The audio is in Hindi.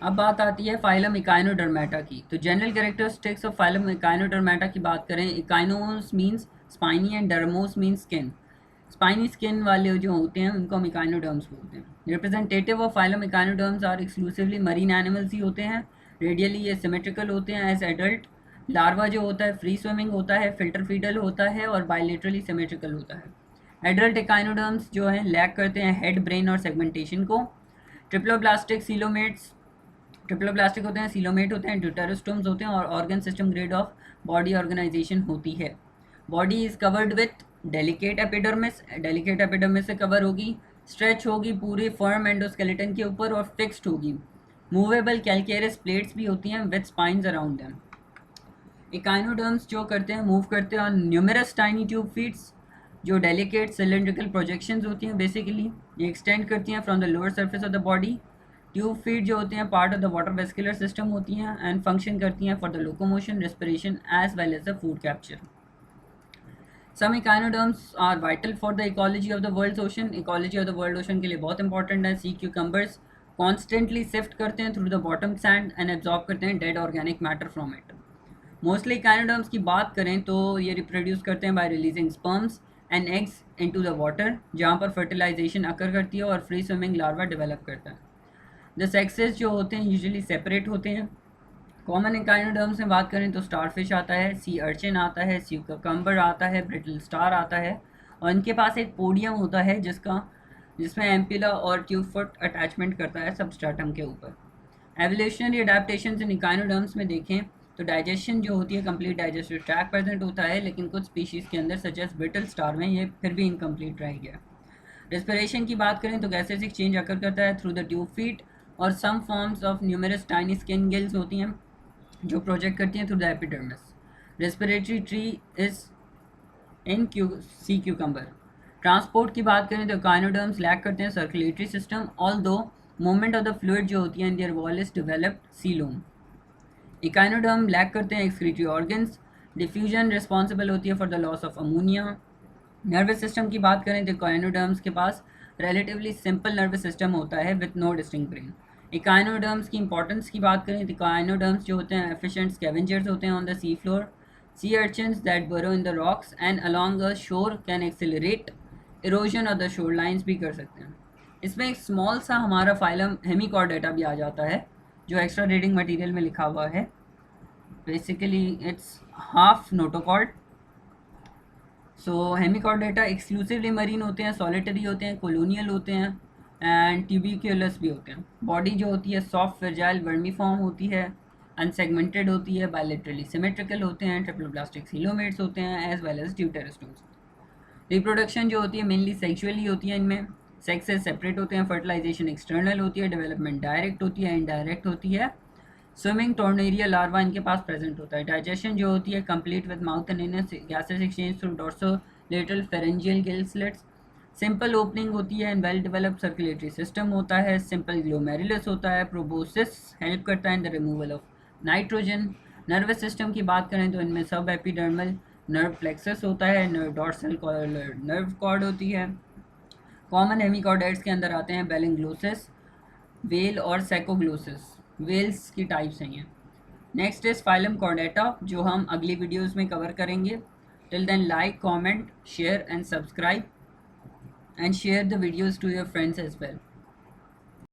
अब बात आती है फाइलम इकाइनोडर्मेटा की। तो general characteristics of phylum echinodermata की बात करें, echinos means spiny and dermos means skin. Spiny skin वाले जो होते हैं उनको हम इकाइनोडर्म्स बोलते हैं। Representative of phylum echinoderms are exclusively marine animals ही होते हैं। रेडियली ये सिमेट्रिकल होते हैं एज एडल्ट। लार्वा जो होता है फ्री स्विमिंग होता है, फिल्टर फीडल होता है और बायलेटरली सिमेट्रिकल होता है। एडल्ट इकाइनोडर्म्स जो हैं लैक करते हैं हेड, ब्रेन और सेगमेंटेशन को। ट्रिप्लोब्लास्टिक सीलोमेट्स, ट्रिप्लोप्लास्टिक होते हैं, सीलोमेट होते हैं, ड्यूटेरोस्टोम्स होते हैं और organ system grade of body organisation होती है। Body is covered with delicate epidermis, delicate epidermis से कवर होगी, स्ट्रेच होगी पूरे फर्म एंडोस्केलेटन के ऊपर और फिक्स्ड होगी। मूवेबल कैलकेरियस प्लेट्स भी होती हैं with spines around them. Echinoderms जो करते हैं मूव करते हैं on numerous tiny tube feets, जो डेलिकेट सिलेंड्रिकल प्रोजेक्शंस होती हैं बेसिकली, ये एक्सटेंड करती हैं from the lower surface of the body. Tube feet जो होते हैं part of the water vascular system होती हैं एंड फंक्शन करती हैं for the locomotion, respiration as well as the food capture. Some echinoderms are vital for the ecology of the world ocean, ecology of the world ocean के लिए बहुत इंपॉर्टेंट है। सी क्यूकम्बर्स कॉन्स्टेंटली सिफ्ट करते हैं through the bottom sand and absorb करते हैं dead organic matter from it. Mostly echinoderms की बात करें तो ये रिप्रोड्यूस करते हैं bye releasing sperms and eggs into the water, जहाँ पर फर्टिलाइजेशन अकर करती है और फ्री स्विमिंग लार्वा डेवलप करता है। द सेक्सेस जो होते हैं यूजुअली सेपरेट होते हैं। कॉमन इकाइनोडर्म्स में बात करें तो स्टारफिश आता है, सी अर्चिन आता है, सी ककम्बर आता है, ब्रिटल स्टार आता है और इनके पास एक पोडियम होता है जिसमें एम्पुला और ट्यूब फुट अटैचमेंट करता है सबस्ट्रेटम के ऊपर। एवोल्यूशनरी अडेप्टेशन इन इकाइनोडर्म्स में देखें तो डाइजेशन जो होती है कंप्लीट डाइजेस्टिव ट्रैक प्रेजेंट होता है, लेकिन कुछ स्पीशीज़ के अंदर सच एज ब्रिटल स्टार में ये फिर भी इनकम्प्लीट रह गया। रेस्पिरेशन की बात करें तो गैसेस एक्सचेंज अकर करता है थ्रू द ट्यूब फीट और some forms of numerous tiny skin gills होती हैं जो प्रोजेक्ट करती हैं through the epidermis. Respiratory tree is in sea cucumber. Transport की बात करें तो इकाइनोडर्म्स लैक करते हैं circulatory system, although movement of the fluid जो होती है in their wall is developed coelom. Echinoderm lack करते हैं एक्सक्रीटरी ऑर्गन्स, डिफ्यूजन रिस्पॉन्सिबल होती है for the loss of ammonia. Nervous system की बात करें तो इकाइनोडर्म्स के पास रिलेटिवली सिंपल नर्वस सिस्टम होता है with no distinct brain. Echinoderms की इंपॉर्टेंस की बात करें तो इकाइनोडर्म्स जो होते हैं एफिशिएंट स्कैवेंजर्स होते हैं on the sea floor. Sea urchins that burrow in the rocks and along a shore can accelerate erosion of the shore lines भी कर सकते हैं। इसमें एक स्मॉल सा हमारा फाइलम हेमिकॉर्डेटा भी आ जाता है जो एक्स्ट्रा रीडिंग मटेरियल में लिखा हुआ है। Basically it's half notochord. So Hemichordata exclusively marine होते हैं, सॉलिटरी होते हैं, कॉलोनियल होते हैं एंड ट्यूबिक्यूलस भी होते हैं। बॉडी जो होती है सॉफ्ट फ्रेजाइल वर्मीफॉर्म होती है, अनसेगमेंटेड होती है, बायलेटरली सिमेट्रिकल होते हैं, ट्रिप्लोप्लास्टिक सीलोमेट्स होते हैं as well as deuterostomes. Reproduction जो होती है मेनली सेक्सुअली होती है, इनमें सेक्सेस सेपरेट होते हैं, फर्टिलाइजेशन एक्सटर्नल होती है, डेवलपमेंट डायरेक्ट होती है, इनडायरेक्ट होती है। स्विमिंग टॉर्नेरिया लार्वा इनके पास प्रेजेंट होता है। डाइजेशन जो होती है complete with mouth and inner gases exchange through dorsolateral pharyngeal gill slits. Simple opening होती है and well developed circulatory system होता है। सिंपल ग्लोमेरुलस होता है। प्रोबोसिस हेल्प करता है in the removal of nitrogen. Nervous system की बात करें तो इनमें सब एपिडर्मल नर्व प्लेक्सस होता है, नर्व डॉर्सल नर्व कॉर्ड होती है। कॉमन हेमिकॉर्डेट्स के अंदर आते हैं बेलिंग्लोसिस, वेल और सैकोग्लोसिस, वेल्स की टाइप्स हैं ये। नेक्स्ट इज फाइलम कॉर्डेटा जो हम अगली वीडियोस में कवर करेंगे। Till then like, comment, share and subscribe and share the videos to your friends as well.